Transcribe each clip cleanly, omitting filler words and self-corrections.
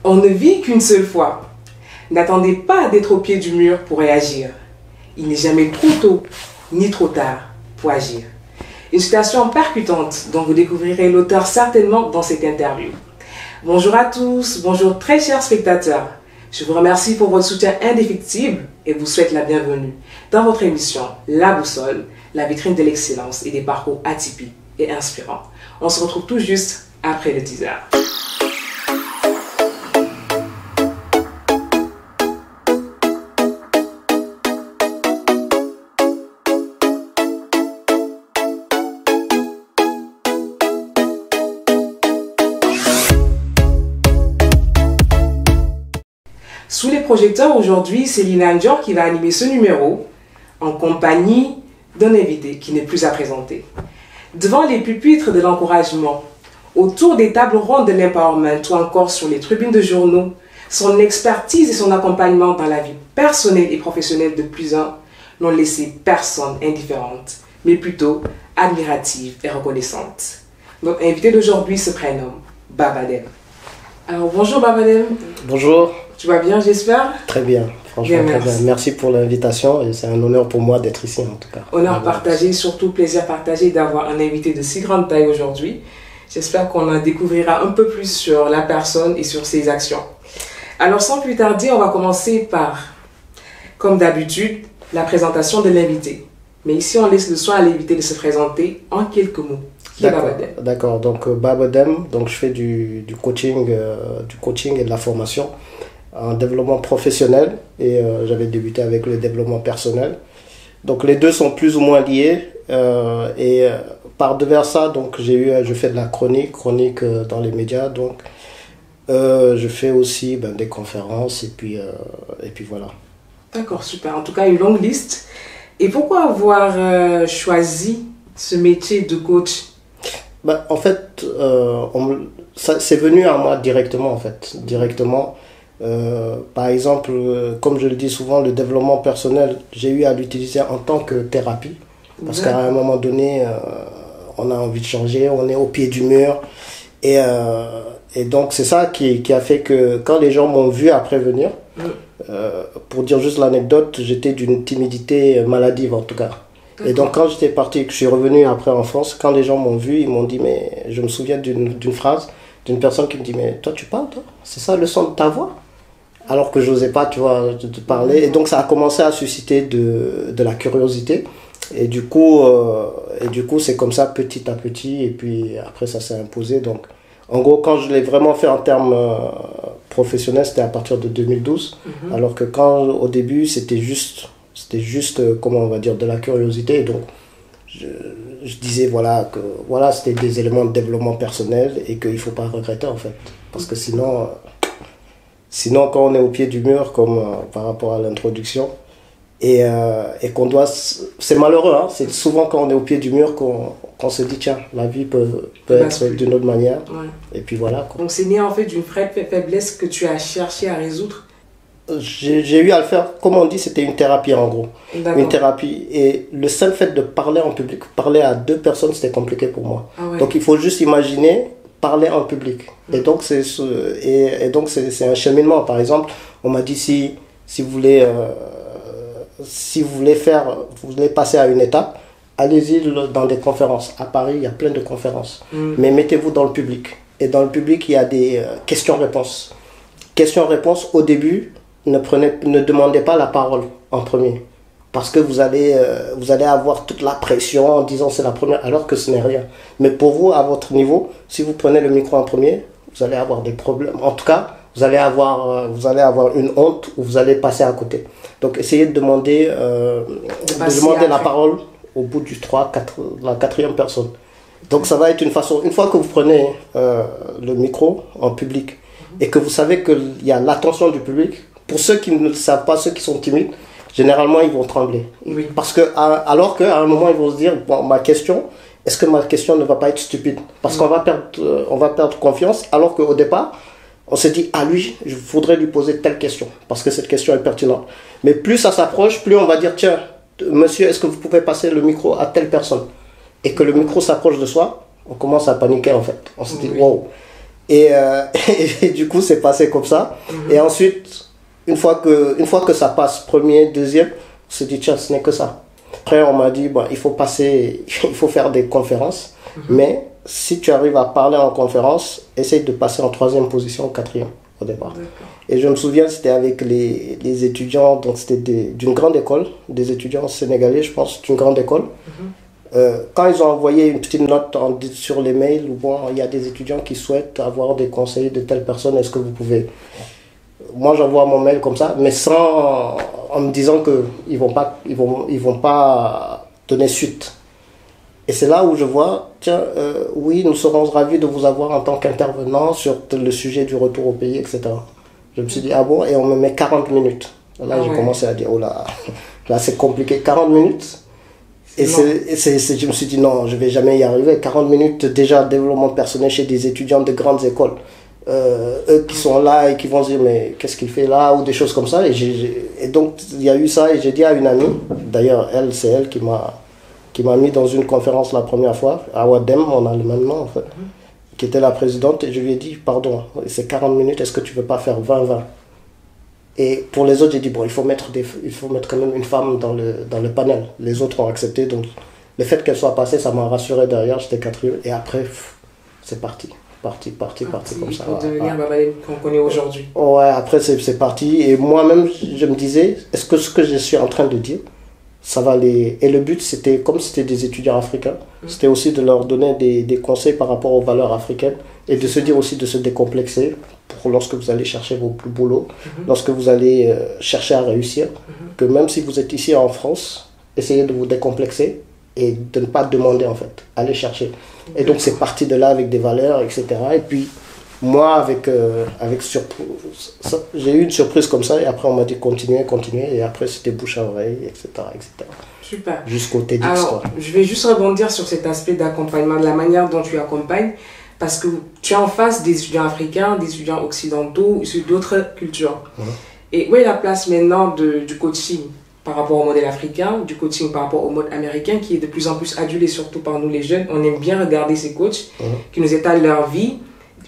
On ne vit qu'une seule fois. N'attendez pas d'être au pied du mur pour réagir. Il n'est jamais trop tôt ni trop tard pour agir. Une citation percutante dont vous découvrirez l'auteur certainement dans cette interview. Bonjour à tous, bonjour très chers spectateurs. Je vous remercie pour votre soutien indéfectible et vous souhaite la bienvenue dans votre émission La Boussole, la vitrine de l'excellence et des parcours atypiques et inspirants. On se retrouve tout juste après le teaser. Sous les projecteurs aujourd'hui, c'est Lina Ndior qui va animer ce numéro en compagnie d'un invité qui n'est plus à présenter. Devant les pupitres de l'encouragement, autour des tables rondes de l'empowerment ou encore sur les tribunes de journaux, son expertise et son accompagnement dans la vie personnelle et professionnelle de plusieurs n'ont laissé personne indifférente, mais plutôt admirative et reconnaissante. Notre invité d'aujourd'hui se prénomme Babadem. Alors bonjour Babadem. Bonjour. Tu vas bien, j'espère? Très bien, franchement bien, très bien. Merci pour l'invitation et c'est un honneur pour moi d'être ici en tout cas. Honneur partagé, surtout plaisir partagé d'avoir un invité de si grande taille aujourd'hui. J'espère qu'on en découvrira un peu plus sur la personne et sur ses actions. Alors sans plus tarder, on va commencer par, comme d'habitude, la présentation de l'invité. Mais ici, on laisse le soin à l'invité de se présenter en quelques mots. D'accord, donc Babadem, donc je fais du coaching et de la formation en développement professionnel et j'avais débuté avec le développement personnel. Donc les deux sont plus ou moins liés par-devers ça, donc je fais de la chronique dans les médias, donc je fais aussi des conférences et puis voilà. D'accord, super. En tout cas, une longue liste. Et pourquoi avoir choisi ce métier de coach? En fait, c'est venu à moi directement par exemple, comme je le dis souvent, le développement personnel, j'ai eu à l'utiliser en tant que thérapie. Parce qu'à un moment donné, on a envie de changer, on est au pied du mur. Et donc, c'est ça qui a fait que quand les gens m'ont vu après venir, pour dire juste l'anecdote, j'étais d'une timidité maladive en tout cas. Et donc, quand j'étais parti, que je suis revenu après en France, quand les gens m'ont vu, ils m'ont dit, mais je me souviens d'une phrase, d'une personne qui me dit, mais toi, tu parles, toi? C'est ça le son de ta voix? Alors que je n'osais pas, tu vois, de parler. Et donc, ça a commencé à susciter de la curiosité. Et du coup, c'est comme ça, petit à petit. Et puis, après, ça s'est imposé. Donc, en gros, quand je l'ai vraiment fait en termes professionnels, c'était à partir de 2012. Alors que au début, c'était juste, comment on va dire, de la curiosité. Et donc, je disais, voilà, c'était des éléments de développement personnel et qu'il ne faut pas regretter, en fait. Parce que Sinon, quand on est au pied du mur, comme par rapport à l'introduction, et qu'on doit... C'est malheureux, hein, c'est souvent quand on est au pied du mur qu'on se dit, tiens, la vie peut être d'une autre manière. Ouais. Et puis voilà. Quoi. Donc c'est né en fait d'une faiblesse que tu as cherché à résoudre? J'ai eu à le faire, comme on dit, c'était une thérapie en gros. Une thérapie. Et le seul fait de parler en public, parler à deux personnes, c'était compliqué pour moi. Ah ouais. Donc il faut juste imaginer... parler en public. Et donc, c'est un cheminement. Par exemple, on m'a dit si vous voulez passer à une étape, allez-y dans des conférences. À Paris, il y a plein de conférences. Mais mettez-vous dans le public. Et dans le public, il y a des questions-réponses. Questions-réponses, au début, ne demandez pas la parole en premier. Parce que vous allez avoir toute la pression en disant c'est la première, alors que ce n'est rien. Mais pour vous, à votre niveau, si vous prenez le micro en premier, vous allez avoir des problèmes. En tout cas, vous allez avoir une honte ou vous allez passer à côté. Donc, essayez de demander la parole au bout du la quatrième personne. Donc, ça va être une façon, une fois que vous prenez le micro en public et que vous savez qu'il y a l'attention du public, pour ceux qui ne le savent pas, ceux qui sont timides, généralement, ils vont trembler. Oui. Parce que, alors qu'à un moment, ils vont se dire, bon, est-ce que ma question ne va pas être stupide? Parce qu'on va perdre confiance, alors qu'au départ, on se dit, lui, je voudrais lui poser telle question, parce que cette question est pertinente. Mais plus ça s'approche, plus on va dire, tiens, monsieur, est-ce que vous pouvez passer le micro à telle personne? Et que le micro s'approche de soi, on commence à paniquer en fait. On se dit, wow. Et du coup, c'est passé comme ça. Et ensuite, une fois que ça passe, premier, deuxième, on se dit, tiens, ce n'est que ça. Après, on m'a dit, bon, il faut faire des conférences. Mais si tu arrives à parler en conférence, essaye de passer en troisième position, quatrième au départ. Et je me souviens, c'était avec les étudiants, donc c'était d'une grande école, des étudiants sénégalais, je pense, d'une grande école. Quand ils ont envoyé une petite note sur les mails, bon, il y a des étudiants qui souhaitent avoir des conseils de telle personne, est-ce que vous pouvez... Moi, j'envoie mon mail comme ça, mais en me disant qu'ils vont pas donner suite. Et c'est là où je vois, tiens, oui, nous serons ravis de vous avoir en tant qu'intervenant sur le sujet du retour au pays, etc. Je me suis dit, ah bon, et on me met 40 minutes. Là, j'ai commencé à dire, oh là c'est compliqué, 40 minutes. Et je me suis dit, non, je ne vais jamais y arriver. 40 minutes déjà développement personnel chez des étudiants de grandes écoles. Eux qui sont là et qui vont se dire, mais qu'est-ce qu'il fait là, ou des choses comme ça. Et donc, il y a eu ça, et j'ai dit à une amie, d'ailleurs, c'est elle qui m'a mis dans une conférence la première fois, à Wadem, on a le même nom en fait, qui était la présidente, et je lui ai dit, pardon, c'est 40 minutes, est-ce que tu ne veux pas faire 20-20? Et pour les autres, j'ai dit, bon, il faut mettre quand même une femme dans le panel. Les autres ont accepté, donc le fait qu'elle soit passée, ça m'a rassuré derrière, j'étais quatrième, et après, c'est parti comme ça. Pour devenir Babalem qu'on connaît aujourd'hui. Ouais, après c'est parti, et moi-même, je me disais, est-ce que ce que je suis en train de dire, ça va les... Et le but, c'était, comme c'était des étudiants africains, c'était aussi de leur donner des conseils par rapport aux valeurs africaines, et de se dire aussi de se décomplexer pour lorsque vous allez chercher vos boulots, lorsque vous allez chercher à réussir, que même si vous êtes ici en France, essayez de vous décomplexer et de ne pas demander en fait, allez chercher. Et donc c'est parti de là avec des valeurs, etc. Et puis moi, avec j'ai eu une surprise comme ça, et après on m'a dit continuez, et après c'était bouche à oreille, etc. Super. Jusqu'au TEDx. Alors, je vais juste rebondir sur cet aspect d'accompagnement, de la manière dont tu accompagnes, parce que tu es en face des étudiants africains, des étudiants occidentaux, issus d'autres cultures. Et où est la place maintenant du coaching par rapport au modèle africain, du coaching par rapport au mode américain, qui est de plus en plus adulé, surtout par nous les jeunes. On aime bien regarder ces coachs qui nous étalent leur vie,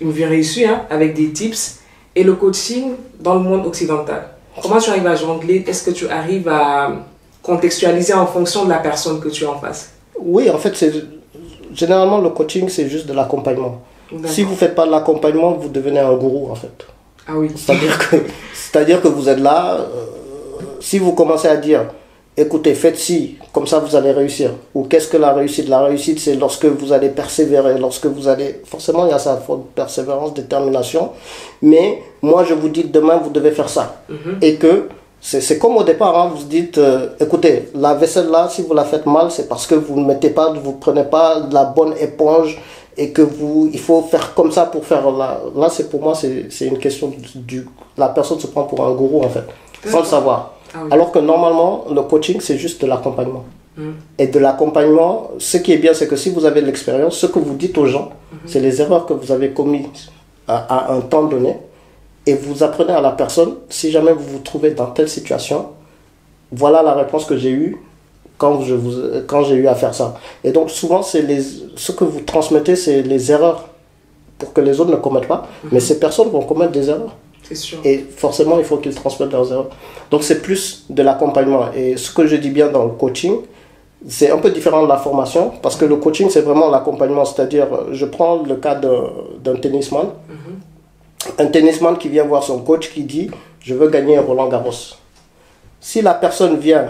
une vie réussie, avec des tips, et le coaching dans le monde occidental. Comment tu arrives à jongler? Est-ce que tu arrives à contextualiser en fonction de la personne que tu as en face? Oui, en fait, généralement le coaching, c'est juste de l'accompagnement. Si vous ne faites pas de l'accompagnement, vous devenez un gourou, en fait. Ah oui. C'est-à-dire que vous êtes là, si vous commencez à dire, écoutez, faites ci, comme ça vous allez réussir. Ou qu'est-ce que la réussite? La réussite, c'est lorsque vous allez persévérer, lorsque vous allez... Forcément, il y a ça, persévérance, détermination. Mais moi, je vous dis, demain, vous devez faire ça. Et que c'est comme au départ, vous dites, écoutez, la vaisselle là, si vous la faites mal, c'est parce que vous ne prenez pas de la bonne éponge, et que il faut faire comme ça pour faire là. Là, pour moi, c'est une question la personne se prend pour un gourou, en fait, sans le savoir. Ah oui. Alors que normalement, le coaching, c'est juste de l'accompagnement. Et de l'accompagnement, ce qui est bien, c'est que si vous avez de l'expérience, ce que vous dites aux gens, c'est les erreurs que vous avez commises à un temps donné, et vous apprenez à la personne, si jamais vous vous trouvez dans telle situation, voilà la réponse que j'ai eue quand j'ai eu à faire ça. Et donc souvent, ce que vous transmettez, c'est les erreurs pour que les autres ne commettent pas, mais ces personnes vont commettre des erreurs. C'est sûr. Et forcément, il faut qu'ils transmettent leurs erreurs. Donc c'est plus de l'accompagnement. Et ce que je dis bien dans le coaching, c'est un peu différent de la formation, parce que le coaching, c'est vraiment l'accompagnement. C'est-à-dire, je prends le cas d'un tennisman. Un tennisman qui vient voir son coach qui dit « Je veux gagner Roland Garros ». Si la personne vient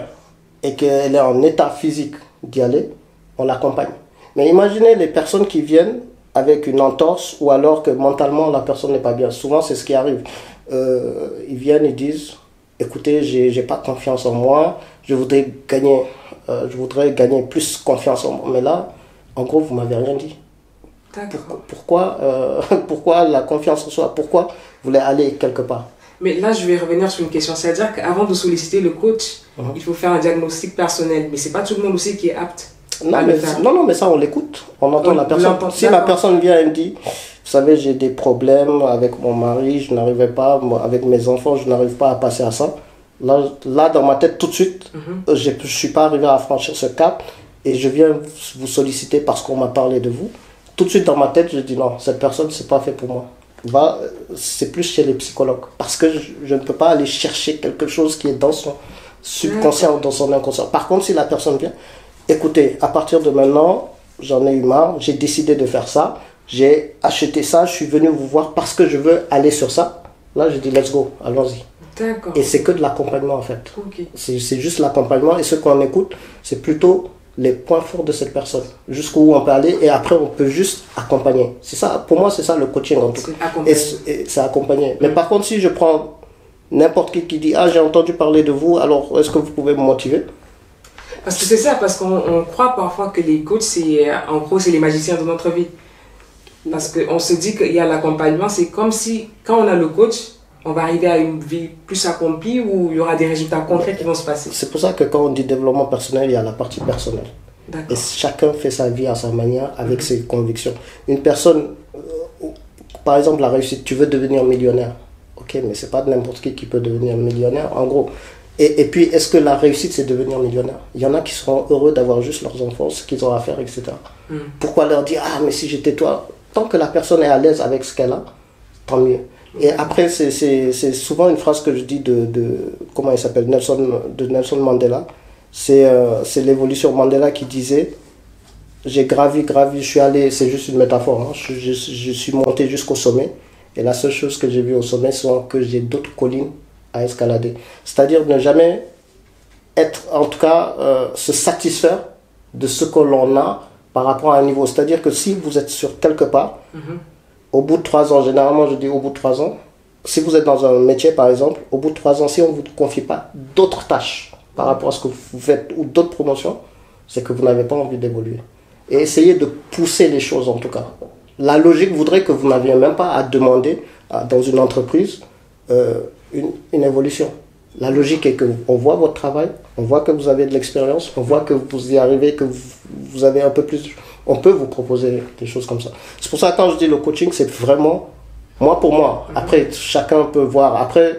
et qu'elle est en état physique d'y aller, on l'accompagne. Mais imaginez les personnes qui viennent avec une entorse, ou alors que mentalement la personne n'est pas bien. Souvent, c'est ce qui arrive. Ils viennent et disent « Écoutez, j'ai pas confiance en moi, je voudrais gagner plus confiance en moi. » Mais là, en gros, vous m'avez rien dit. Pourquoi la confiance en soi? Pourquoi vous voulez aller quelque part? Mais là, je vais revenir sur une question. C'est-à-dire qu'avant de solliciter le coach, il faut faire un diagnostic personnel. Mais ce n'est pas tout le monde aussi qui est apte à le faire. Non, mais ça, on l'écoute. On entend la personne. Si la personne vient et me dit, vous savez, j'ai des problèmes avec mon mari, je n'arrivais pas, avec mes enfants, je n'arrive pas à passer à ça. Là, dans ma tête, tout de suite, je ne suis pas arrivé à franchir ce cap, et je viens vous solliciter parce qu'on m'a parlé de vous. Tout de suite dans ma tête, je dis non, cette personne, c'est pas fait pour moi. c'est plus chez les psychologues. Parce que je ne peux pas aller chercher quelque chose qui est dans son subconscient ou dans son inconscient. Par contre, si la personne vient, écoutez, à partir de maintenant, j'en ai eu marre, j'ai décidé de faire ça, j'ai acheté ça, je suis venu vous voir parce que je veux aller sur ça. Là, je dis let's go, allons-y. D'accord. Et c'est que de l'accompagnement en fait. Ok. C'est juste l'accompagnement et ce qu'on écoute, c'est plutôt les points forts de cette personne, jusqu'où on peut aller et après on peut juste accompagner. C'est ça, pour moi c'est ça le coaching en tout cas. Et c'est accompagner. Mais par contre si je prends n'importe qui dit ah j'ai entendu parler de vous, alors est-ce que vous pouvez me motiver? Parce que c'est ça, parce qu'on croit parfois que les coachs c'est en gros c'est les magiciens de notre vie. Parce qu'on se dit qu'il y a l'accompagnement, c'est comme si quand on a le coach, on va arriver à une vie plus accomplie où il y aura des résultats concrets qui vont se passer. C'est pour ça que quand on dit développement personnel, il y a la partie personnelle. Et chacun fait sa vie à sa manière, avec ses convictions. Une personne, par exemple la réussite, tu veux devenir millionnaire. Ok, mais c'est pas n'importe qui peut devenir millionnaire, en gros. Et puis, est-ce que la réussite, c'est devenir millionnaire? Il y en a qui seront heureux d'avoir juste leurs enfants, ce qu'ils ont à faire, etc. Pourquoi leur dire, ah, mais si j'étais toi? Tant que la personne est à l'aise avec ce qu'elle a, tant mieux. Et après, c'est souvent une phrase que je dis comment il s'appelle, Nelson Mandela. C'est l'évolution Mandela qui disait, j'ai gravi, je suis allé, c'est juste une métaphore, hein, je suis monté jusqu'au sommet. Et la seule chose que j'ai vue au sommet, c'est que j'ai d'autres collines à escalader. C'est-à-dire ne jamais être, en tout cas, se satisfaire de ce que l'on a par rapport à un niveau. C'est-à-dire que si vous êtes sur quelque part, au bout de 3 ans, généralement je dis au bout de 3 ans, si vous êtes dans un métier par exemple, au bout de 3 ans, si on ne vous confie pas d'autres tâches par rapport à ce que vous faites ou d'autres promotions, c'est que vous n'avez pas envie d'évoluer. Et essayez de pousser les choses en tout cas. La logique voudrait que vous n'aviez même pas à demander dans une entreprise une évolution. La logique est qu'on voit votre travail, on voit que vous avez de l'expérience, on voit que vous y arrivez, que vous avez un peu plus... On peut vous proposer des choses comme ça. C'est pour ça que quand je dis le coaching, c'est vraiment moi pour moi. Après, chacun peut voir. Après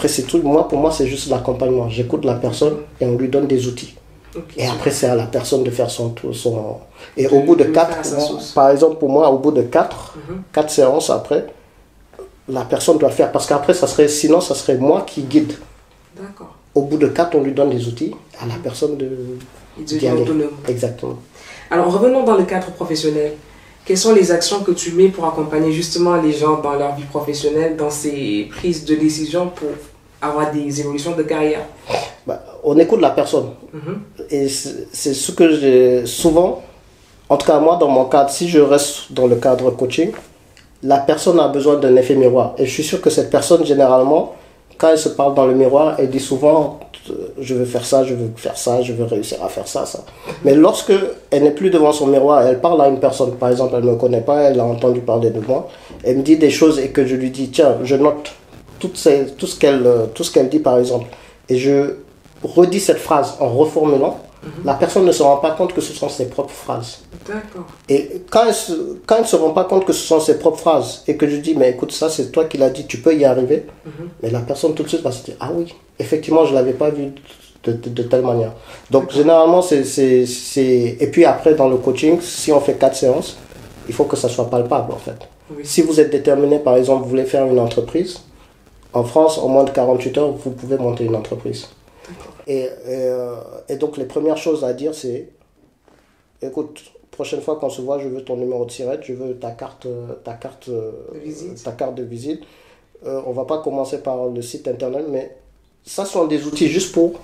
ces trucs, pour moi, c'est juste l'accompagnement. J'écoute la personne et on lui donne des outils. Okay. Et après, c'est à la personne de faire son... Et au bout de 4, par exemple, pour moi, au bout de 4 séances après, la personne doit faire. Parce qu'après, sinon, ça serait moi qui guide. D'accord. Au bout de 4, on lui donne des outils à la personne d'y aller. Autonome. Exactement. Alors, revenons dans le cadre professionnel. Quelles sont les actions que tu mets pour accompagner justement les gens dans leur vie professionnelle, dans ces prises de décision pour avoir des évolutions de carrière? On écoute la personne. Et c'est ce que j'ai souvent, en tout cas moi dans mon cadre, si je reste dans le cadre coaching, la personne a besoin d'un effet miroir. Et je suis sûr que cette personne, généralement, quand elle se parle dans le miroir, elle dit souvent je veux faire ça, je veux faire ça, je veux réussir à faire ça, ça. Mais lorsque elle n'est plus devant son miroir, elle parle à une personne, par exemple, elle ne me connaît pas, elle a entendu parler de moi, elle me dit des choses et que je lui dis, tiens, je note tout ce qu'elle dit, par exemple, et je redis cette phrase en reformulant, la personne ne se rend pas compte que ce sont ses propres phrases. D'accord. Et quand elle ne se rend pas compte que ce sont ses propres phrases et que je dis, mais écoute, ça c'est toi qui l'as dit, tu peux y arriver, mais la personne tout de suite va se dire, ah oui, effectivement, je ne l'avais pas vu de telle manière. Donc généralement, et puis après dans le coaching, si on fait 4 séances, il faut que ça soit palpable en fait. Oui. Si vous êtes déterminé, par exemple, vous voulez faire une entreprise, en France, en moins de 48 heures, vous pouvez monter une entreprise. Et donc les premières choses à dire c'est, écoute, prochaine fois qu'on se voit, je veux ton numéro de SIRET, je veux ta carte de visite. On va pas commencer par le site internet, mais ça sont des outils juste pour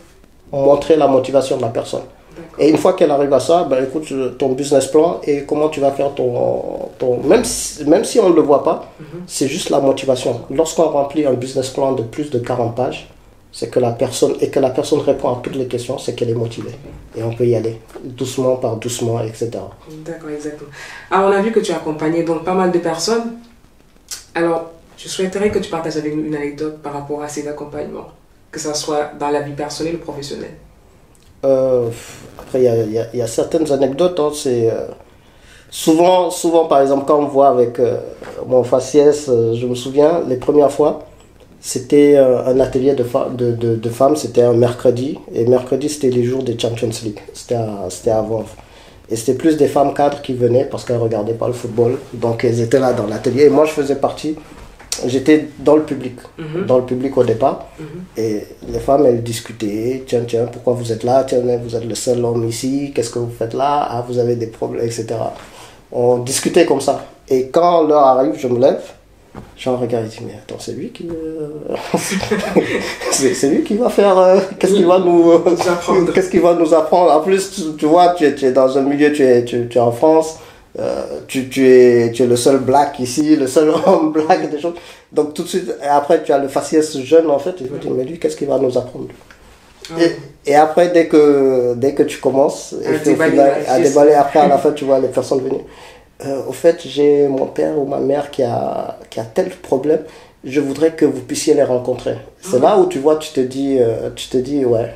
montrer la motivation de la personne. Et une fois qu'elle arrive à ça, écoute, ton business plan et comment tu vas faire même si on ne le voit pas, c'est juste la motivation. Lorsqu'on remplit un business plan de plus de 40 pages, c'est que la personne répond à toutes les questions, c'est qu'elle est motivée. Et on peut y aller, doucement par doucement, etc. D'accord, exactement. Alors, on a vu que tu as accompagné donc pas mal de personnes. Alors, je souhaiterais que tu partages avec nous une anecdote par rapport à ces accompagnements, que ce soit dans la vie personnelle ou professionnelle. Après, il y a certaines anecdotes. Hein, souvent, par exemple, quand on me voit avec mon faciès, je me souviens, les premières fois, c'était un atelier de femmes, c'était un mercredi. Et mercredi, c'était les jours des Champions League. C'était à Vanves. Et c'était plus des femmes cadres qui venaient parce qu'elles ne regardaient pas le football. Donc elles étaient là dans l'atelier. Et moi, je faisais partie, j'étais dans le public. Dans le public au départ. Et les femmes, elles discutaient. Tiens, pourquoi vous êtes là? Tiens, vous êtes le seul homme ici. Qu'est-ce que vous faites là? Ah, vous avez des problèmes, etc. On discutait comme ça. Et quand l'heure arrive, je me lève. J'en regarde et dis, mais attends, c'est lui qui... c'est lui qui va faire... qu'est-ce qu'il va nous... qu'est-ce qu'il va nous apprendre? En plus, tu vois, tu es dans un milieu, tu es en France, tu es le seul black ici, le seul homme black, des choses. Donc tout de suite, après, tu as le faciès jeune, en fait, et je me dis, mais lui, qu'est-ce qu'il va nous apprendre? Et après, dès que tu commences, à déballer, après, à la fin, tu vois les personnes venir. Au fait, j'ai mon père ou ma mère qui a tel problème, je voudrais que vous puissiez les rencontrer. C'est là où tu vois, tu te dis ouais.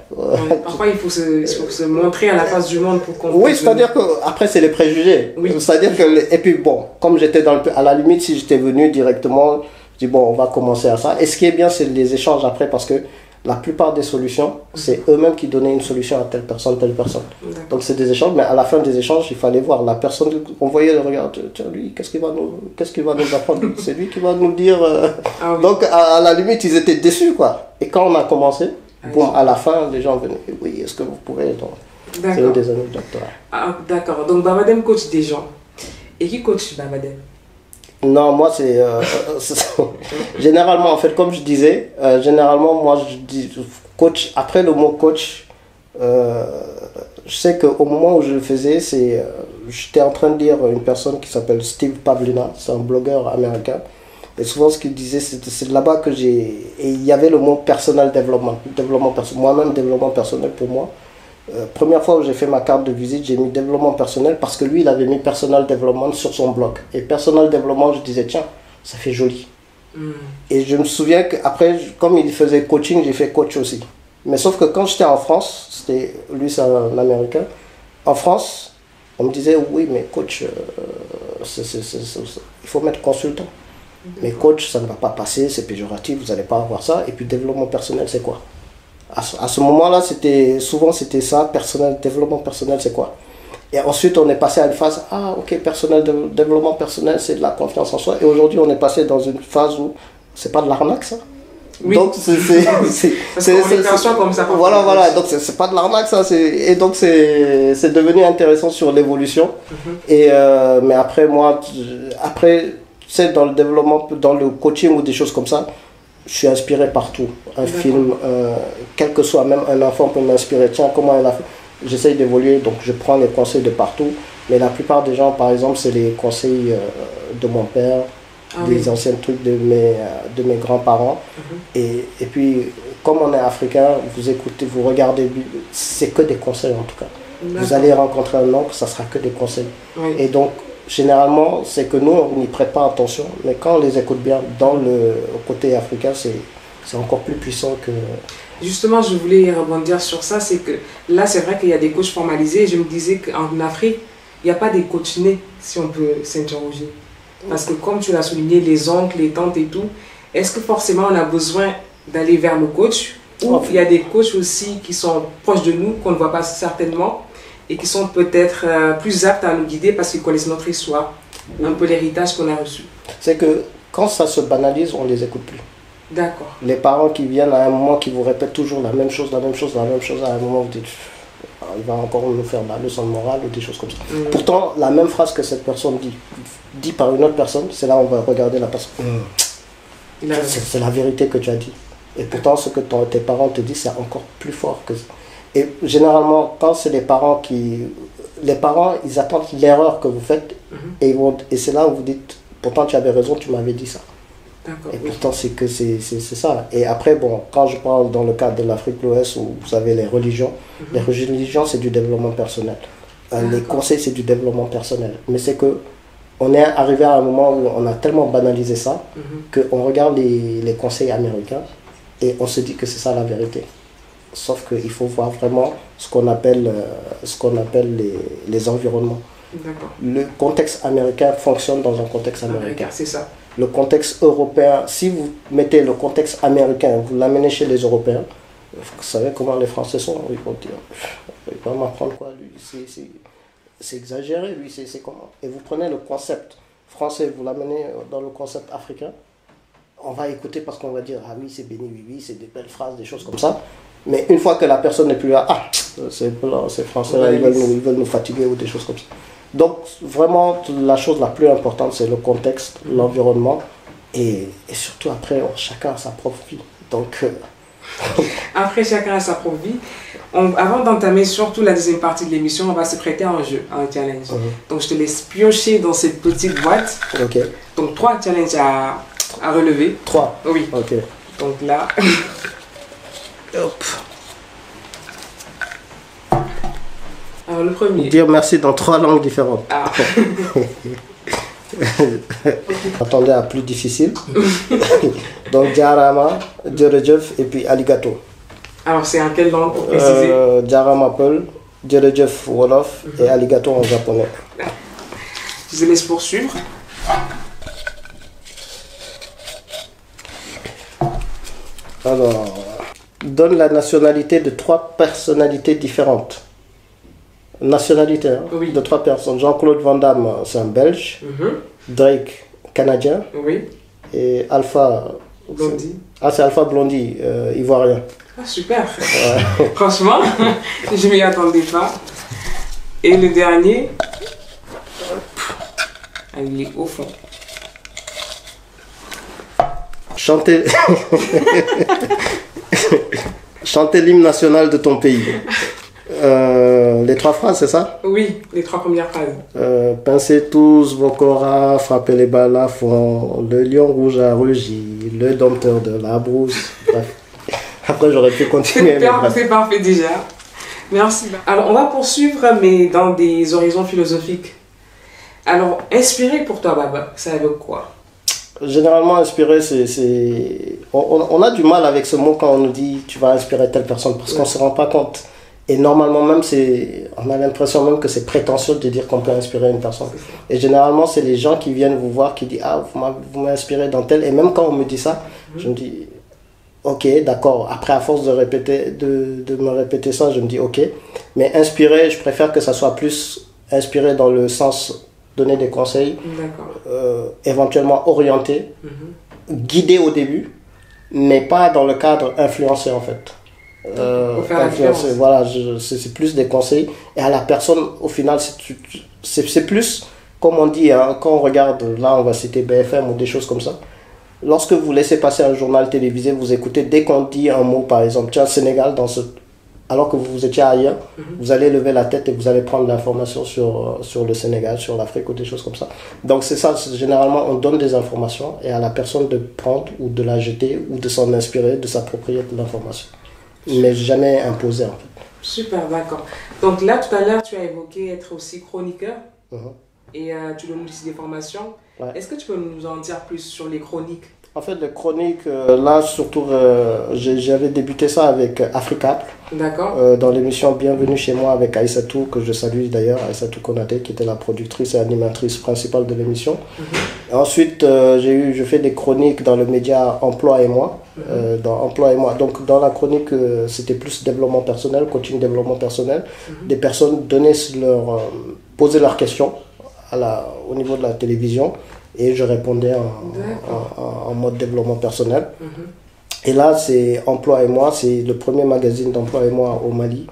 Parfois, il faut se montrer à la face du monde pour qu'on... Oui, c'est-à-dire que après c'est les préjugés. Oui. C'est-à-dire que, et puis bon, comme j'étais à la limite, si j'étais venu directement, je dis bon, on va commencer à ça. Et ce qui est bien, c'est les échanges après, parce que la plupart des solutions, c'est eux-mêmes qui donnaient une solution à telle personne. Donc c'est des échanges, mais à la fin des échanges, il fallait voir la personne. On voyait, regarde, tiens, lui, qu'est-ce qu'il va nous apprendre? C'est lui qui va nous dire. Donc à la limite, ils étaient déçus, quoi. Et quand on a commencé, bon, à la fin, les gens venaient. Oui, est-ce que vous pouvez? C'est une des années de doctorat. Ah, d'accord. Donc Babadem coach des gens. Et qui coach Babadem? Non, moi c'est généralement, en fait, comme je disais, généralement moi je dis coach. Après le mot coach, je sais qu'au moment où je le faisais, j'étais en train de lire une personne qui s'appelle Steve Pavlina, c'est un blogueur américain, et souvent ce qu'il disait, c'est là-bas que et il y avait le mot personnel développement personnel. Moi-même, développement personnel pour moi. Première fois où j'ai fait ma carte de visite, j'ai mis développement personnel parce que lui, il avait mis personal development sur son blog. Et personal development, je disais, tiens, ça fait joli. Et je me souviens qu'après, comme il faisait coaching, j'ai fait coach aussi. Mais sauf que quand j'étais en France, lui c'est un Américain, en France, on me disait, oui, mais coach, il faut mettre consultant. Mais coach, ça ne va pas passer, c'est péjoratif, vous n'allez pas avoir ça. Et puis développement personnel, c'est quoi? À ce moment-là, souvent c'était ça, développement personnel, c'est quoi? Et ensuite, on est passé à une phase, ok, développement personnel, c'est de la confiance en soi. Et aujourd'hui, on est passé dans une phase où c'est pas de l'arnaque, ça. Oui. Donc, comme ça. Voilà, donc c'est pas de l'arnaque, ça. Et donc, c'est devenu intéressant sur l'évolution. Mais après, moi, tu sais, dans le développement, dans le coaching ou des choses comme ça, je suis inspiré partout. Un film, quel que soit, même un enfant peut m'inspirer. Tiens, comment elle a fait? J'essaye d'évoluer, donc je prends les conseils de partout. Mais la plupart des gens, par exemple, c'est les conseils de mon père, des anciens trucs de mes grands-parents. Et puis, comme on est africain, vous écoutez, vous regardez, c'est que des conseils en tout cas. Vous allez rencontrer un oncle, ça sera que des conseils. Et donc, généralement, c'est que nous, on n'y prête pas attention, mais quand on les écoute bien, dans le côté africain, c'est encore plus puissant que... Justement, je voulais rebondir sur ça, c'est que là, c'est vrai qu'il y a des coachs formalisés, et je me disais qu'en Afrique, il n'y a pas des coachs nés, si on peut s'interroger. Parce que comme tu l'as souligné, les oncles, les tantes et tout, est-ce que forcément on a besoin d'aller vers le coach, ou il y a des coachs aussi qui sont proches de nous, qu'on ne voit pas certainement, et qui sont peut-être plus aptes à nous guider parce qu'ils connaissent notre histoire, un peu l'héritage qu'on a reçu. C'est que quand ça se banalise, on ne les écoute plus. D'accord. Les parents qui viennent à un moment, qui vous répètent toujours la même chose, à un moment vous dites, il va encore nous faire de la leçon de morale ou des choses comme ça. Pourtant, la même phrase que cette personne dit par une autre personne, c'est là où on va regarder la personne. C'est la vérité que tu as dit. Et pourtant, ce que tes parents te disent, c'est encore plus fort que ça. Et généralement, quand c'est les parents ils attendent l'erreur que vous faites et c'est là où vous dites, pourtant tu avais raison, tu m'avais dit ça. Et pourtant c'est ça. Et après, bon, quand je parle dans le cadre de l'Afrique de l'Ouest où vous avez les religions, les religions c'est du développement personnel. Les conseils c'est du développement personnel. Mais c'est que on est arrivé à un moment où on a tellement banalisé ça qu'on regarde les conseils américains et on se dit que c'est ça la vérité. Sauf qu'il faut voir vraiment ce qu'on appelle les environnements. Le contexte américain fonctionne dans un contexte américain. C'est ça. Le contexte européen, si vous mettez le contexte américain, vous l'amenez chez les Européens, vous savez comment les Français sont, ils vont dire, il va m'apprendre quoi lui. c'est exagéré, lui, c'est comment? Et vous prenez le concept français, vous l'amenez dans le concept africain, on va écouter parce qu'on va dire, ah oui, c'est béni, oui, oui, c'est des belles phrases, des choses comme ça. Mais une fois que la personne n'est plus là, ah, c'est blanc, c'est français, là, ils veulent nous fatiguer ou des choses comme ça. Donc, vraiment, la chose la plus importante, c'est le contexte, l'environnement, et surtout après, chacun a sa propre vie. Donc, après, chacun a sa propre vie. Avant d'entamer surtout la deuxième partie de l'émission, on va se prêter à un jeu, à un challenge. Donc, je te laisse piocher dans cette petite boîte. Ok. Donc, 3 challenges à relever. 3. Oui. Ok. Donc là... Hop. Alors, le premier. Dire merci dans 3 langues différentes. Ah. Attendez à plus difficile. Donc, Jarama, Djerejef et puis Aligato. Alors, c'est en quelle langue pour préciser? Jarama Peul, Djerejef Wolof et Aligato en japonais. Je te laisse poursuivre. Alors, donne la nationalité de 3 personnalités différentes. Nationalité, hein, oui. De 3 personnes. Jean-Claude Van Damme, c'est un Belge. Drake, Canadien. Oui. Et Alpha... Blondie. Ah, c'est Alpha Blondie, Ivoirien. Ah, super. Ouais. Franchement, je ne m'y attendais pas. Et le dernier, il est au fond. Chanter... Chanter l'hymne national de ton pays. Les 3 phrases, c'est ça? Oui, les 3 premières phrases. Pincez tous vos koras, frappez les balafons, le lion rouge a rugi, le dompteur de la brousse. Bref. Après, j'aurais pu continuer. C'est parfait déjà. Merci. Alors, on va poursuivre, mais dans des horizons philosophiques. Alors, inspiré pour toi, Baba, ça évoque quoi? Généralement, inspirer, on a du mal avec ce mot quand on nous dit tu vas inspirer telle personne parce qu'on ne se rend pas compte. Et normalement, même, on a l'impression même que c'est prétentieux de dire qu'on peut inspirer une personne. Et généralement, c'est les gens qui viennent vous voir qui disent ah, vous m'inspirez dans tel. Et même quand on me dit ça, je me dis ok, d'accord. Après, à force de me répéter ça, je me dis ok. Mais inspirer, je préfère que ça soit plus inspiré dans le sens donner des conseils, éventuellement orienter, guider au début, mais pas dans le cadre influencer en fait. Influencer, voilà, c'est plus des conseils. Et à la personne, au final, c'est plus, comme on dit, hein, quand on regarde, là on va citer BFM ou des choses comme ça. Lorsque vous laissez passer un journal télévisé, vous écoutez, dès qu'on dit un mot, par exemple, tiens, Sénégal, alors que vous étiez ailleurs, vous allez lever la tête et vous allez prendre l'information sur le Sénégal, sur l'Afrique ou des choses comme ça. Donc c'est ça, généralement on donne des informations et à la personne de prendre ou de la jeter ou de s'en inspirer, de s'approprier de l'information. Mais jamais imposé en fait. Super, d'accord. Donc là, tout à l'heure, tu as évoqué être aussi chroniqueur et tu donnes aussi des formations. Ouais. Est-ce que tu peux nous en dire plus sur les chroniques? En fait, les chroniques, là, surtout, j'avais débuté ça avec Africap. D'accord. Dans l'émission Bienvenue chez moi avec Aïssatou, que je salue d'ailleurs, Aïssatou Konaté, qui était la productrice et animatrice principale de l'émission. Ensuite, je fais des chroniques dans le média Emploi et moi. Dans Emploi et moi. Donc, dans la chronique, c'était plus développement personnel, coaching développement personnel. Des personnes posaient leurs questions au niveau de la télévision. Et je répondais en mode développement personnel. Et là, c'est Emploi et moi, c'est le premier magazine d'Emploi et moi au Mali.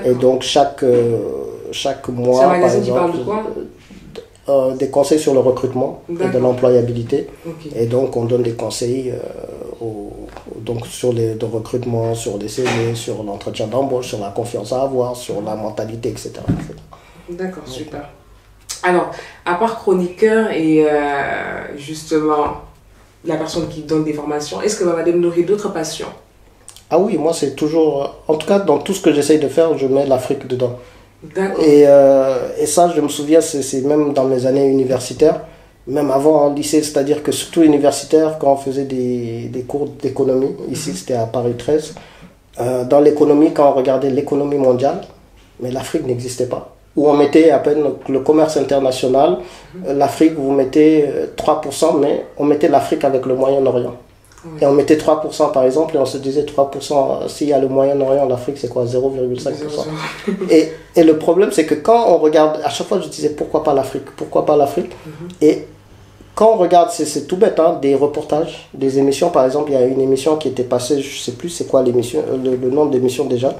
Et donc, chaque mois, c'est un magazine qui parle de quoi? Des conseils sur le recrutement et de l'employabilité. Et donc, on donne des conseils donc sur le recrutement, sur les CV, sur l'entretien d'embauche, sur la confiance à avoir, sur la mentalité, etc. D'accord, super. Alors, à part chroniqueur et justement la personne qui donne des formations, est-ce que Babadem nourrit d'autres passions? Ah oui, moi c'est toujours... En tout cas, dans tout ce que j'essaye de faire, je mets l'Afrique dedans. D'accord. Et ça, je me souviens, c'est même dans mes années universitaires, même avant en lycée, c'est-à-dire que surtout universitaire, quand on faisait des cours d'économie, ici c'était à Paris 13, dans l'économie, quand on regardait l'économie mondiale, mais l'Afrique n'existait pas. Où on mettait à peine le commerce international, l'Afrique, vous mettez 3%, mais on mettait l'Afrique avec le Moyen-Orient. Et on mettait 3% par exemple, et on se disait 3%, s'il y a le Moyen-Orient, l'Afrique, c'est quoi? 0,5%. Et le problème, c'est que quand on regarde, à chaque fois je disais pourquoi pas l'Afrique? Pourquoi pas l'Afrique? Et quand on regarde, c'est tout bête, hein, des reportages, des émissions, par exemple, il y a une émission qui était passée, je sais plus c'est quoi l'émission, le nom de l'émission déjà,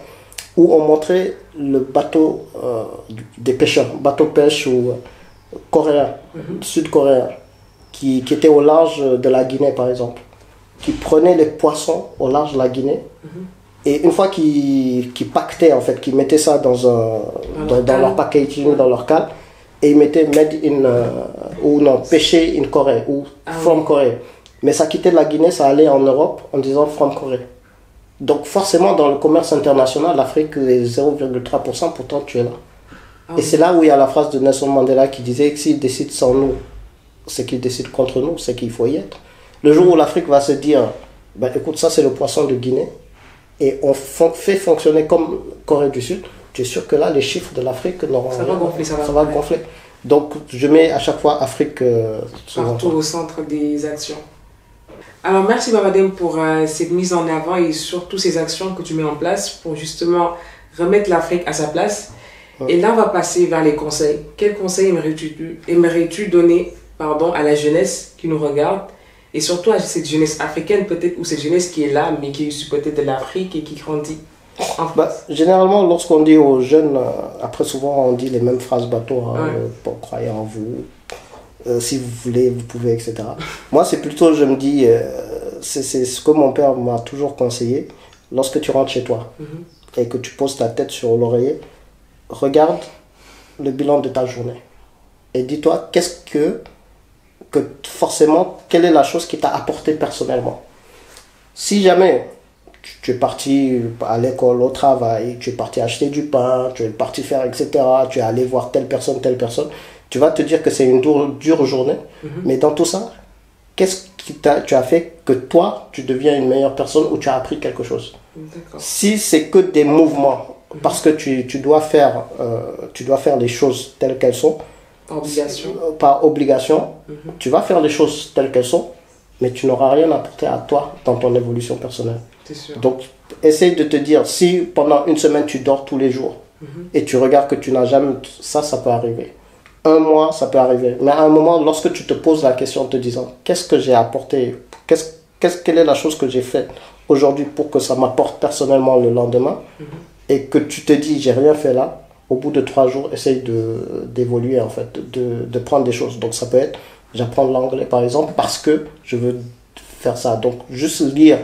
où on montrait le bateau des pêcheurs, bateau pêche ou coréen, sud-coréen, qui était au large de la Guinée par exemple, qui prenait les poissons au large de la Guinée, et une fois qu'ils pactaient en fait, qu'ils mettaient ça dans leur packaging, dans leur cale, et ils mettaient made in, ou non, pêché in Corée, ou from Corée. Mais ça quittait la Guinée, ça allait en Europe en disant from Corée. Donc forcément dans le commerce international, l'Afrique est 0,3%, pourtant tu es là. Et c'est là où il y a la phrase de Nelson Mandela qui disait que s'il décide sans nous, c'est qu'il décide contre nous, c'est qu'il faut y être. Le jour où l'Afrique va se dire, ben, écoute, ça c'est le poisson de Guinée, et on fait fonctionner comme Corée du Sud, tu es sûr que là, les chiffres de l'Afrique n'auront rien. Ça va gonfler. Donc, je mets à chaque fois Afrique partout au centre des actions. Alors, merci Babadem pour cette mise en avant et surtout ces actions que tu mets en place pour justement remettre l'Afrique à sa place. Et là, on va passer vers les conseils. Quels conseils aimerais-tu donner à la jeunesse qui nous regarde et surtout à cette jeunesse africaine peut-être, ou cette jeunesse qui est là mais qui est issue peut-être de l'Afrique et qui grandit? Généralement, lorsqu'on dit aux jeunes, après souvent on dit les mêmes phrases bateau, hein, croyez en vous, si vous voulez, vous pouvez, etc. Moi, c'est plutôt, je me dis, c'est ce que mon père m'a toujours conseillé. Lorsque tu rentres chez toi et que tu poses ta tête sur l'oreiller, regarde le bilan de ta journée et dis-toi forcément, quelle est la chose qui t'a apporté personnellement. Si jamais tu es parti à l'école, au travail, tu es parti acheter du pain, tu es parti faire, etc., tu es allé voir telle personne, tu vas te dire que c'est une dure journée, mais dans tout ça, qu'est-ce que tu as fait que toi, tu deviens une meilleure personne ou tu as appris quelque chose? Si c'est que des mouvements, parce que tu dois faire les choses telles qu'elles sont, par obligation, tu vas faire les choses telles qu'elles sont, mais tu n'auras rien apporté à toi dans ton évolution personnelle. Donc, essaye de te dire, si pendant une semaine tu dors tous les jours et tu regardes que tu n'as jamais... Ça peut arriver. Un mois, ça peut arriver. Mais à un moment, lorsque tu te poses la question en te disant, qu'est-ce que j'ai apporté? Quelle est la chose que j'ai faite aujourd'hui pour que ça m'apporte personnellement le lendemain? Et que tu te dis, j'ai rien fait là. Au bout de 3 jours, essaye d'évoluer en fait, de prendre des choses. Donc ça peut être, j'apprends l'anglais par exemple parce que je veux faire ça. Donc juste lire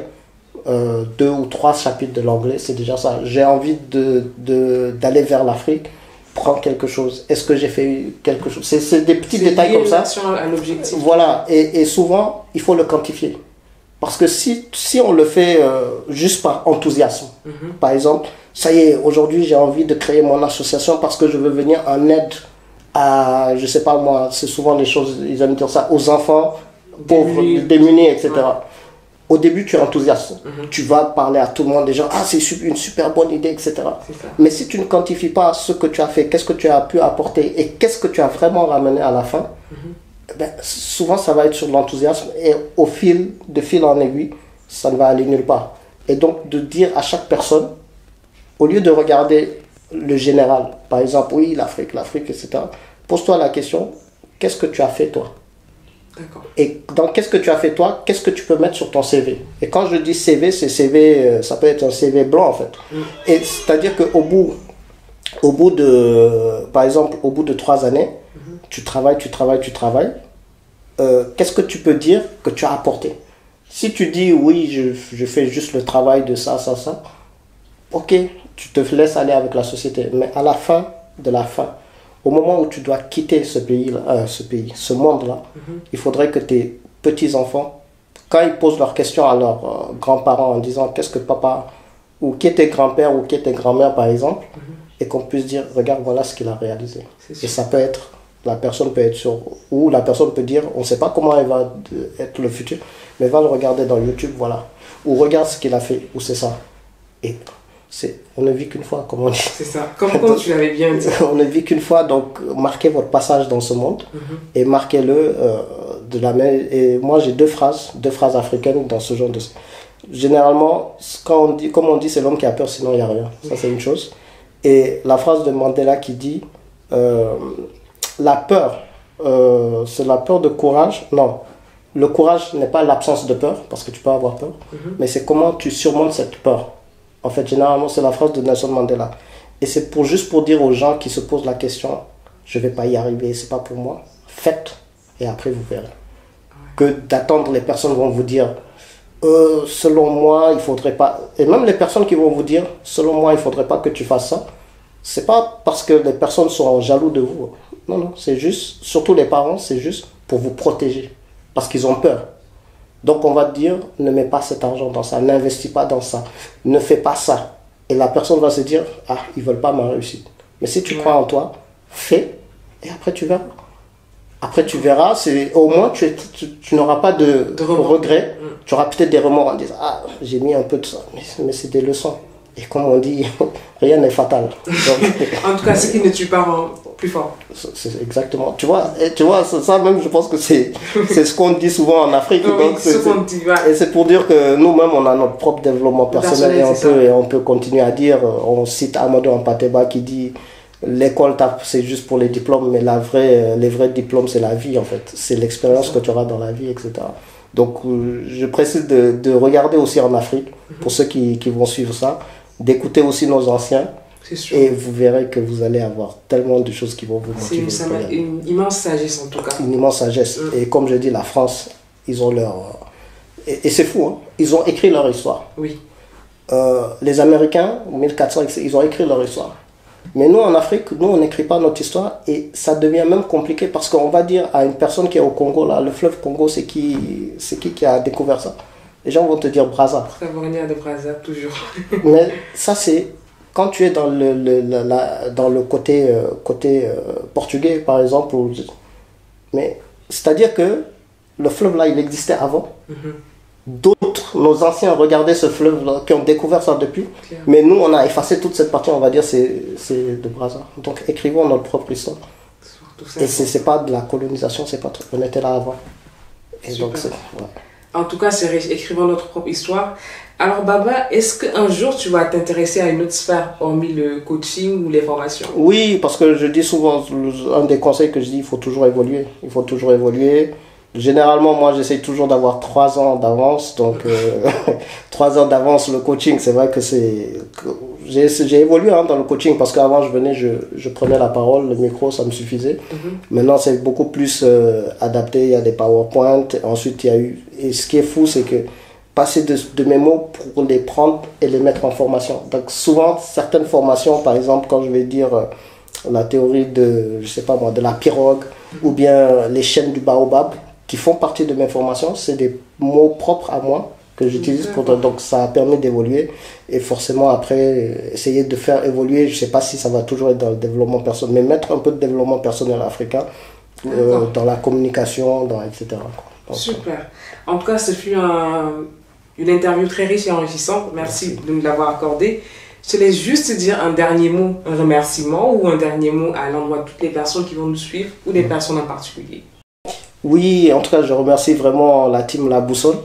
2 ou 3 chapitres de l'anglais, c'est déjà ça. J'ai envie d'aller vers l'Afrique, prends quelque chose. Est-ce que j'ai fait quelque chose? C'est des petits détails comme ça. Un objectif. Voilà, et souvent, il faut le quantifier. Parce que si on le fait juste par enthousiasme, par exemple, ça y est, aujourd'hui j'ai envie de créer mon association parce que je veux venir en aide à, je sais pas moi, c'est souvent les choses, ils aiment dire ça, aux enfants pauvres, démunis, etc. Au début, tu es enthousiaste. Tu vas parler à tout le monde, des gens, ah, c'est une super bonne idée, etc. Mais si tu ne quantifies pas ce que tu as fait, qu'est-ce que tu as pu apporter et qu'est-ce que tu as vraiment ramené à la fin, souvent ça va être sur l'enthousiasme et de fil en aiguille, ça ne va aller nulle part. Et donc, de dire à chaque personne, au lieu de regarder le général, par exemple, oui, l'Afrique, etc., pose-toi la question, qu'est-ce que tu as fait toi? Et dans qu'est-ce que tu as fait toi, qu'est-ce que tu peux mettre sur ton CV? Et quand je dis CV, c'est CV, ça peut être un CV blanc en fait. Et c'est-à-dire qu'au bout de, par exemple, au bout de 3 années, tu travailles, qu'est-ce que tu peux dire que tu as apporté? Si tu dis oui, je fais juste le travail de ça, ok, tu te laisses aller avec la société. Mais à la fin de la fin, au moment où tu dois quitter ce monde-là, il faudrait que tes petits-enfants, quand ils posent leurs questions à leurs grands-parents en disant qu'est-ce que papa, ou qui est tes grands-pères, ou qui est tes grands-mères par exemple, et qu'on puisse dire, regarde, voilà ce qu'il a réalisé. Et ça peut être, la personne peut être sur, ou la personne peut dire, on ne sait pas comment elle va être le futur, mais va le regarder dans YouTube, voilà. Ou regarde ce qu'il a fait, ou c'est ça. Et on ne vit qu'une fois, comme on dit. C'est ça, comme tu l'avais bien dit. On ne vit qu'une fois, donc marquez votre passage dans ce monde et marquez-le Et moi, j'ai deux phrases africaines dans ce genre de... Généralement, comme on dit, c'est l'homme qui a peur, sinon il n'y a rien. Ça, c'est une chose. Et la phrase de Mandela qui dit la peur, c'est la peur de courage. Non, le courage n'est pas l'absence de peur, parce que tu peux avoir peur, mais c'est comment tu surmontes cette peur. En fait, généralement, c'est la phrase de Nelson Mandela. Et c'est juste pour dire aux gens qui se posent la question, je ne vais pas y arriver, c'est pas pour moi. Faites, et après vous verrez. Que d'attendre, les personnes vont vous dire, selon moi, il faudrait pas... Et même les personnes qui vont vous dire, selon moi, il faudrait pas que tu fasses ça, c'est pas parce que les personnes sont jaloux de vous. Non, non, c'est juste, surtout les parents, c'est juste pour vous protéger. Parce qu'ils ont peur. Donc on va te dire, ne mets pas cet argent dans ça, n'investis pas dans ça, ne fais pas ça. Et la personne va se dire, ah, ils veulent pas ma réussite. Mais si tu crois en toi, fais, et après tu verras. Après tu verras, au moins tu n'auras pas de regrets. Tu auras peut-être des remords en disant, ah, j'ai mis un peu de ça, mais c'est des leçons. Et comme on dit, rien n'est fatal. Donc, en tout cas, ce qui ne tue pas rend plus fort. C'est exactement. Tu vois, ça même, je pense que c'est ce qu'on dit souvent en Afrique. Oui, donc ce qu'on dit, ouais. Et c'est pour dire que nous-mêmes, on a notre propre développement personnel et on peut continuer à dire, on cite Amadou Ampateba qui dit, l'école, c'est juste pour les diplômes, mais les vrais diplômes, c'est la vie en fait. C'est l'expérience que tu auras dans la vie, etc. Donc, je précise de regarder aussi en Afrique, pour ceux qui vont suivre ça, d'écouter aussi nos anciens. Et vous verrez que vous allez avoir tellement de choses qui vont vous motiver. C'est une immense sagesse en tout cas. Une immense sagesse. Et comme je dis, la France, ils ont leur... Et c'est fou, hein? Ils ont écrit leur histoire. Oui. Les Américains, 1400, ils ont écrit leur histoire. Mais nous, en Afrique, nous, on n'écrit pas notre histoire et ça devient même compliqué parce qu'on va dire à une personne qui est au Congo, là, le fleuve Congo, c'est qui a découvert ça? Les gens vont te dire Brazza. Ça va venir de Brazza, toujours. Mais ça, c'est quand tu es dans le côté portugais, par exemple. Mais c'est-à-dire que le fleuve, là, il existait avant. D'autres, nos anciens, regardaient ce fleuve-là, qui ont découvert ça depuis. Claire. Mais nous, on a effacé toute cette partie, on va dire, c'est de Brazza. Donc, écrivons notre propre histoire. Et c'est pas de la colonisation, c'est pas trop. On était là avant. Et donc, ouais. En tout cas, c'est écrivons notre propre histoire. Alors, Baba, est-ce qu'un jour, tu vas t'intéresser à une autre sphère, hormis le coaching ou les formations? Oui, parce que je dis souvent, un des conseils que je dis, il faut toujours évoluer. Il faut toujours évoluer. Généralement, moi, j'essaie toujours d'avoir 3 ans d'avance. Donc, 3 ans d'avance, le coaching, c'est vrai que c'est... J'ai évolué dans le coaching parce qu'avant, je venais, je prenais la parole, le micro, ça me suffisait. Maintenant, c'est beaucoup plus adapté. Il y a des PowerPoint. Ensuite, il y a eu... Et ce qui est fou, c'est que passer de mes mots pour les prendre et les mettre en formation. Donc, souvent, certaines formations, par exemple, quand je vais dire la théorie de, je sais pas moi, de la pirogue ou bien les chaînes du baobab, qui font partie de mes formations, c'est des mots propres à moi que j'utilise donc ça a permis d'évoluer et forcément après essayer de faire évoluer, je sais pas si ça va toujours être dans le développement personnel, mais mettre un peu de développement personnel africain dans la communication, etc. Donc, super. En tout cas, ce fut une interview très riche et enrichissante. Merci de nous l'avoir accordé. Je te laisse juste dire un dernier mot, un remerciement ou un dernier mot à l'endroit de toutes les personnes qui vont nous suivre ou des personnes en particulier. Oui, en tout cas, je remercie vraiment la team La Boussole.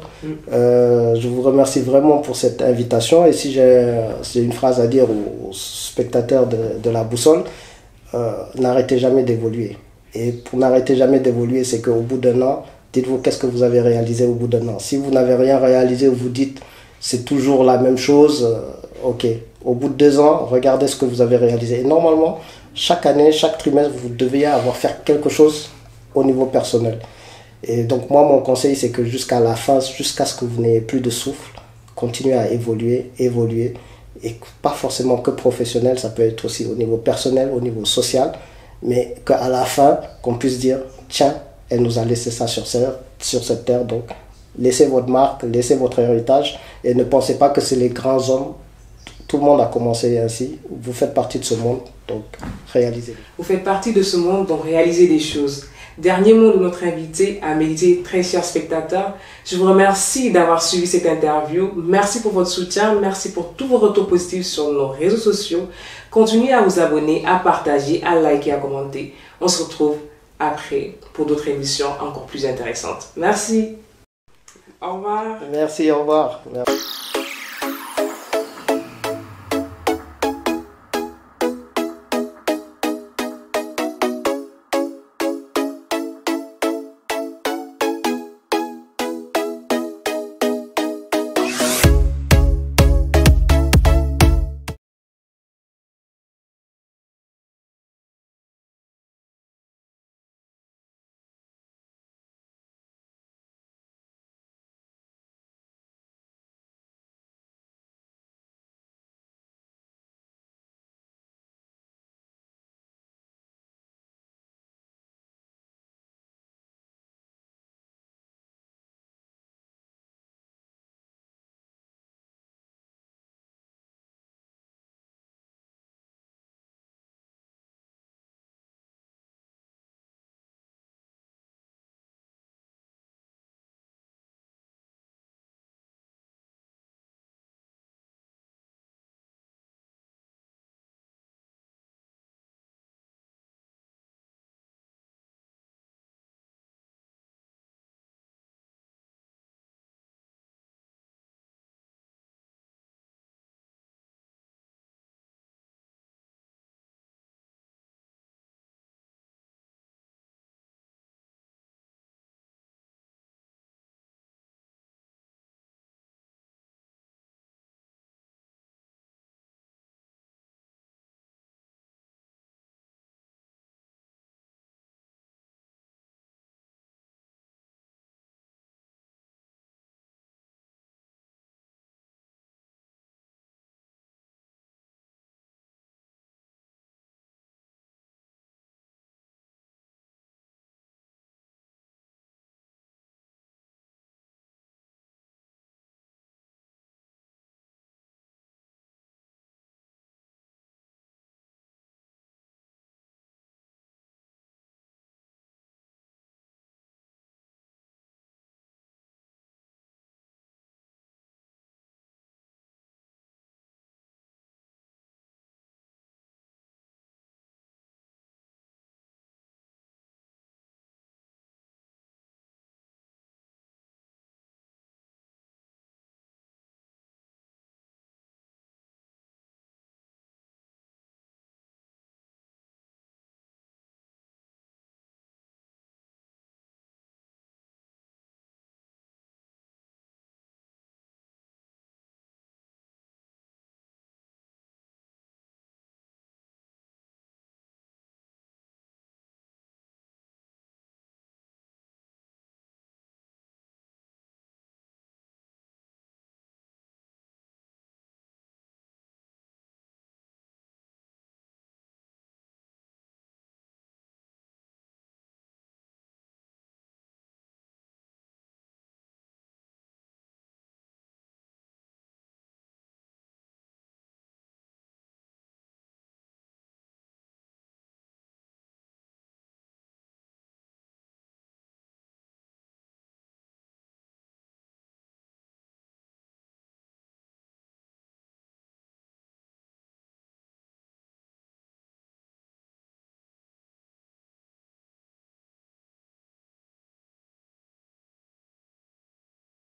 Je vous remercie vraiment pour cette invitation. Et si j'ai une phrase à dire aux spectateurs de La Boussole, n'arrêtez jamais d'évoluer. Et pour n'arrêter jamais d'évoluer, c'est qu'au bout d'un an, dites-vous qu'est-ce que vous avez réalisé au bout d'un an. Si vous n'avez rien réalisé, vous dites c'est toujours la même chose, ok. Au bout de 2 ans, regardez ce que vous avez réalisé. Et normalement, chaque année, chaque trimestre, vous devez faire quelque chose au niveau personnel. Et donc moi, mon conseil, c'est que jusqu'à la fin, jusqu'à ce que vous n'ayez plus de souffle, continuez à évoluer, et pas forcément que professionnel, ça peut être aussi au niveau personnel, au niveau social, mais qu'à la fin, qu'on puisse dire, tiens, elle nous a laissé ça sur cette terre, donc laissez votre marque, laissez votre héritage, et ne pensez pas que c'est les grands hommes. Tout le monde a commencé ainsi. Vous faites partie de ce monde, donc réalisez. Vous faites partie de ce monde, donc réalisez des choses. Dernier mot de notre invité à méditer, très chers spectateurs. Je vous remercie d'avoir suivi cette interview. Merci pour votre soutien. Merci pour tous vos retours positifs sur nos réseaux sociaux. Continuez à vous abonner, à partager, à liker, à commenter. On se retrouve après pour d'autres émissions encore plus intéressantes. Merci. Au revoir. Merci, au revoir. Merci.